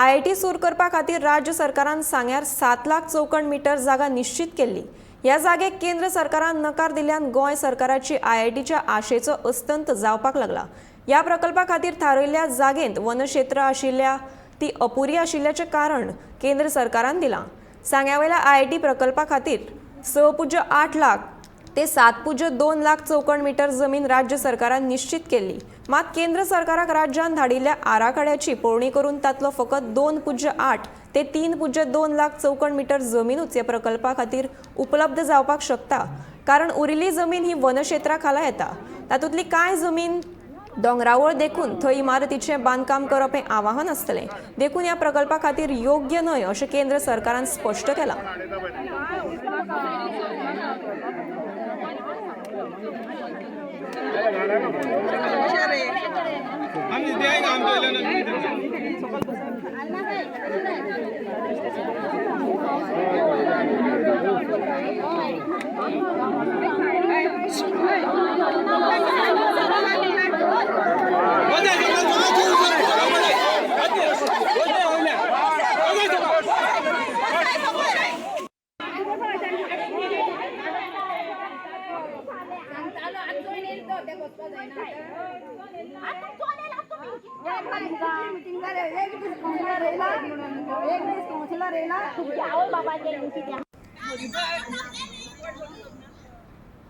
IIT सुरू करपा खातीर राज्य सरकारान सांग्यार 7 लाख चौखण मीटर जागा निश्चित केल्ली। ह्या जागेक केंद्र सरकारान नकार दिल्ल्यान गोंय सरकाराची IITच्या आशेचो अस्तंत जावपाक लागला। ह्या प्रकल्पा खातीर थारयल्ल्या जागेंत वनक्षेत्र आशिल्ल्या ती अपुरी आशिल्ल्याचे कारण केंद्र सरकारान दिलां। सांग्यावेल्या IIT प्रकल्पा खातीर 6.8 लाख ते 7.2 लाख चौखण मीटर जमीन राज्य सरकारान निश्चित केल्ली। मात केंद्र सरकाराक राज्यान धाडिल्ल्या आराखड्याची पळोवणी करून तातलो फकत 2.8 ते 3.2 लाख चौखण मीटर जमीनूच ह्या प्रकल्पा खातीर उपलब्ध जावपाक शकता, कारण उरिल्ली जमीन ही वनक्षेत्रा खाला येता। तातूंतली कांय जमीन दोंगरावळ देखून थंय इमारतीचें बांदकाम करप हें आवाहन आसतलें। देखून ह्या प्रकल्पा खातीर योग्य न्हय अशें केंद्र सरकारान स्पश्ट केलां। एक